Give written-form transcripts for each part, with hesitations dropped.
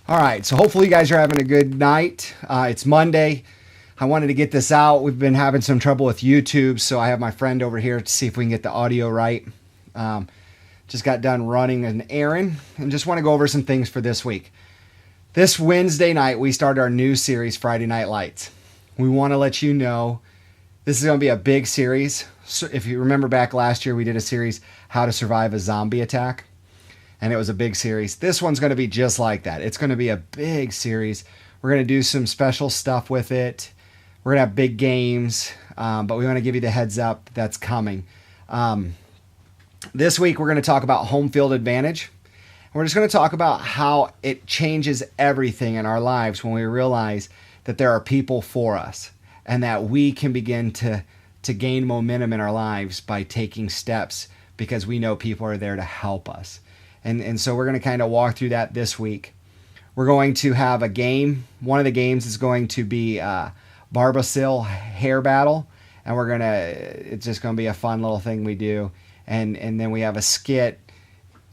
All right, so hopefully you guys are having a good night. It's Monday. I wanted to get this out. We've been having some trouble with YouTube, so I have my friend over here to see if we can get the audio right. Just got done running an errand and just want to go over some things for this week. This Wednesday night, we started our new series, Friday Night Lights. We want to let you know this is going to be a big series. So if you remember back last year, we did a series, How to Survive a Zombie Attack. And it was a big series. This one's going to be just like that. It's going to be a big series. We're going to do some special stuff with it. We're going to have big games, but we want to give you the heads up that's coming. This week, we're going to talk about home field advantage. We're just going to talk about how it changes everything in our lives when we realize that there are people for us and that we can begin to gain momentum in our lives by taking steps because we know people are there to help us. And so we're going to kind of walk through that this week. We're going to have a game. One of the games is going to be Barbasol hair battle. And it's just going to be a fun little thing we do. And then we have a skit.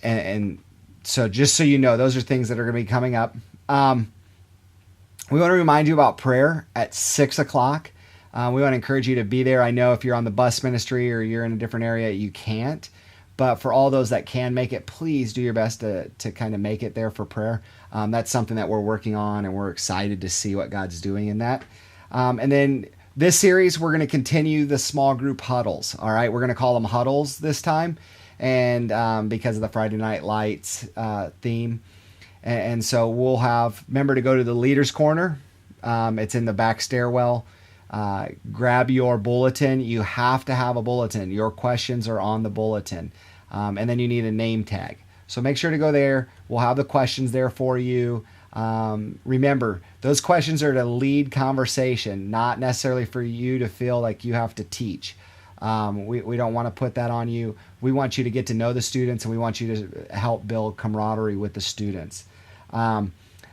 And so just so you know, those are things that are going to be coming up. We want to remind you about prayer at 6 o'clock. We want to encourage you to be there. I know if you're on the bus ministry or you're in a different area, you can't. But for all those that can make it, please do your best to kind of make it there for prayer. That's something that we're working on, and we're excited to see what God's doing in that. And then this series, we're going to continue the small group huddles. All right, we're going to call them huddles this time, and because of the Friday Night Lights theme. And so we'll remember to go to the Leaders Corner. It's in the back stairwell. Grab your bulletin. You have to have a bulletin. Your questions are on the bulletin. And then you need a name tag. So make sure to go there. We'll have the questions there for you. Remember, those questions are to lead conversation, not necessarily for you to feel like you have to teach. We don't want to put that on you. We want you to get to know the students, and we want you to help build camaraderie with the students.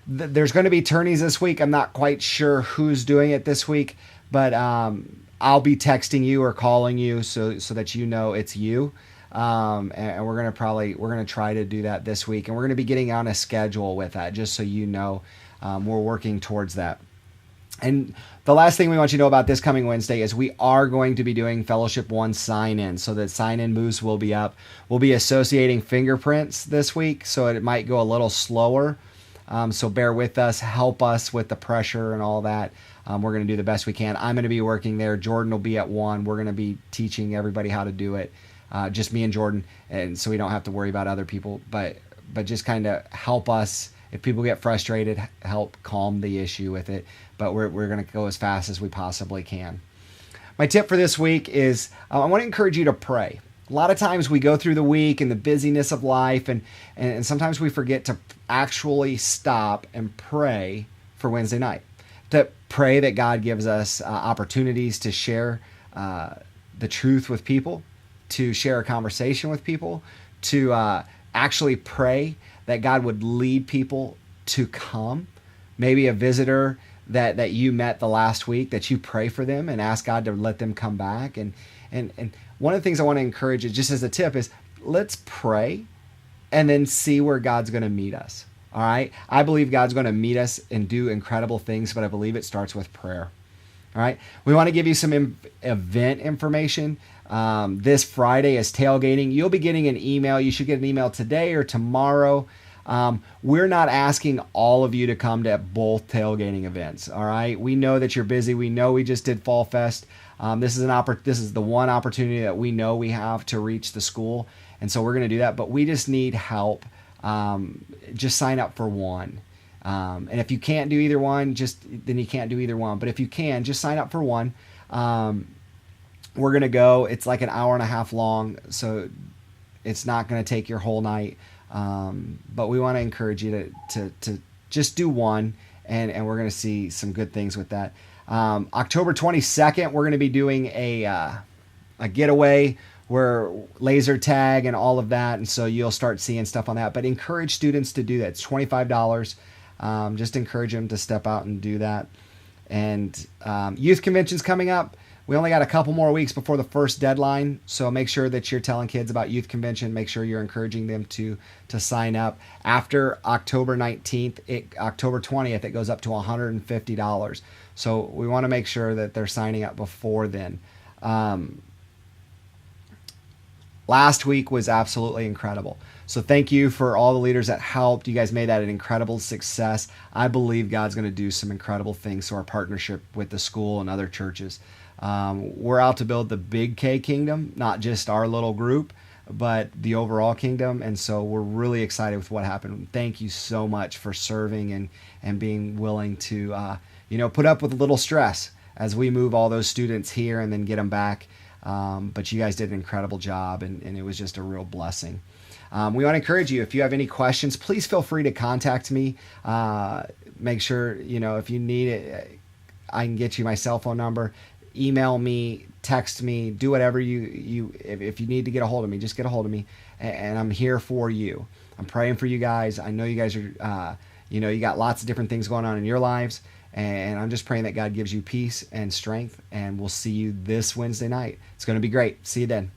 There's going to be tourneys this week. I'm not quite sure who's doing it this week, but I'll be texting you or calling you so that you know it's you. And we're gonna try to do that this week, and we're gonna be getting on a schedule with that, just so you know. We're working towards that. And the last thing we want you to know about this coming Wednesday is we are going to be doing Fellowship 1 sign-in. So the sign-in moves will be up. We'll be associating fingerprints this week, so it might go a little slower. So bear with us, help us with the pressure and all that. We're going to do the best we can. I'm going to be working there. Jordan will be at 1. We're going to be teaching everybody how to do it. Just me and Jordan, and so we don't have to worry about other people. But just kind of help us. If people get frustrated, help calm the issue with it. But we're going to go as fast as we possibly can. My tip for this week is I want to encourage you to pray. A lot of times we go through the week and the busyness of life, and sometimes we forget to actually stop and pray for Wednesday night. To pray that God gives us opportunities to share the truth with people, to share a conversation with people, to actually pray that God would lead people to come. Maybe a visitor that you met the last week, that you pray for them and ask God to let them come back. And one of the things I want to encourage is, just as a tip, is let's pray and then see where God's going to meet us. All right? I believe God's going to meet us and do incredible things, but I believe it starts with prayer. All right? We want to give you some event information. This Friday is tailgating. You'll be getting an email. You should get an email today or tomorrow. We're not asking all of you to come to both tailgating events. All right? We know that you're busy. We know we just did Fall Fest. This is the one opportunity that we know we have to reach the school. And so we're going to do that, but we just need help. Just sign up for one. And if you can't do either one, then you can't do either one. But if you can, just sign up for one. We're going to go. It's like an hour and a half long, so it's not going to take your whole night. But we want to encourage you to just do one, and we're going to see some good things with that. October 22nd, we're going to be doing a getaway where laser tag and all of that, and so you'll start seeing stuff on that. But encourage students to do that. It's $25. Just encourage them to step out and do that. And youth convention's coming up. We only got a couple more weeks before the first deadline, so make sure that you're telling kids about youth convention. Make sure you're encouraging them to sign up. After October 19th, October 20th, it goes up to $150. So we want to make sure that they're signing up before then. Last week was absolutely incredible. So thank you for all the leaders that helped. You guys made that an incredible success. I believe God's going to do some incredible things to our partnership with the school and other churches. We're out to build the big K kingdom, not just our little group, but the overall kingdom. And so we're really excited with what happened. Thank you so much for serving and being willing to, put up with a little stress as we move all those students here and then get them back. But you guys did an incredible job, and it was just a real blessing. We want to encourage you, if you have any questions, please feel free to contact me. Make sure, if you need it, I can get you my cell phone number. Email me, text me, do whatever if you need to get a hold of me, just get a hold of me, and I'm here for you. I'm praying for you guys. I know you guys are, you got lots of different things going on in your lives, and I'm just praying that God gives you peace and strength, and we'll see you this Wednesday night. It's going to be great. See you then.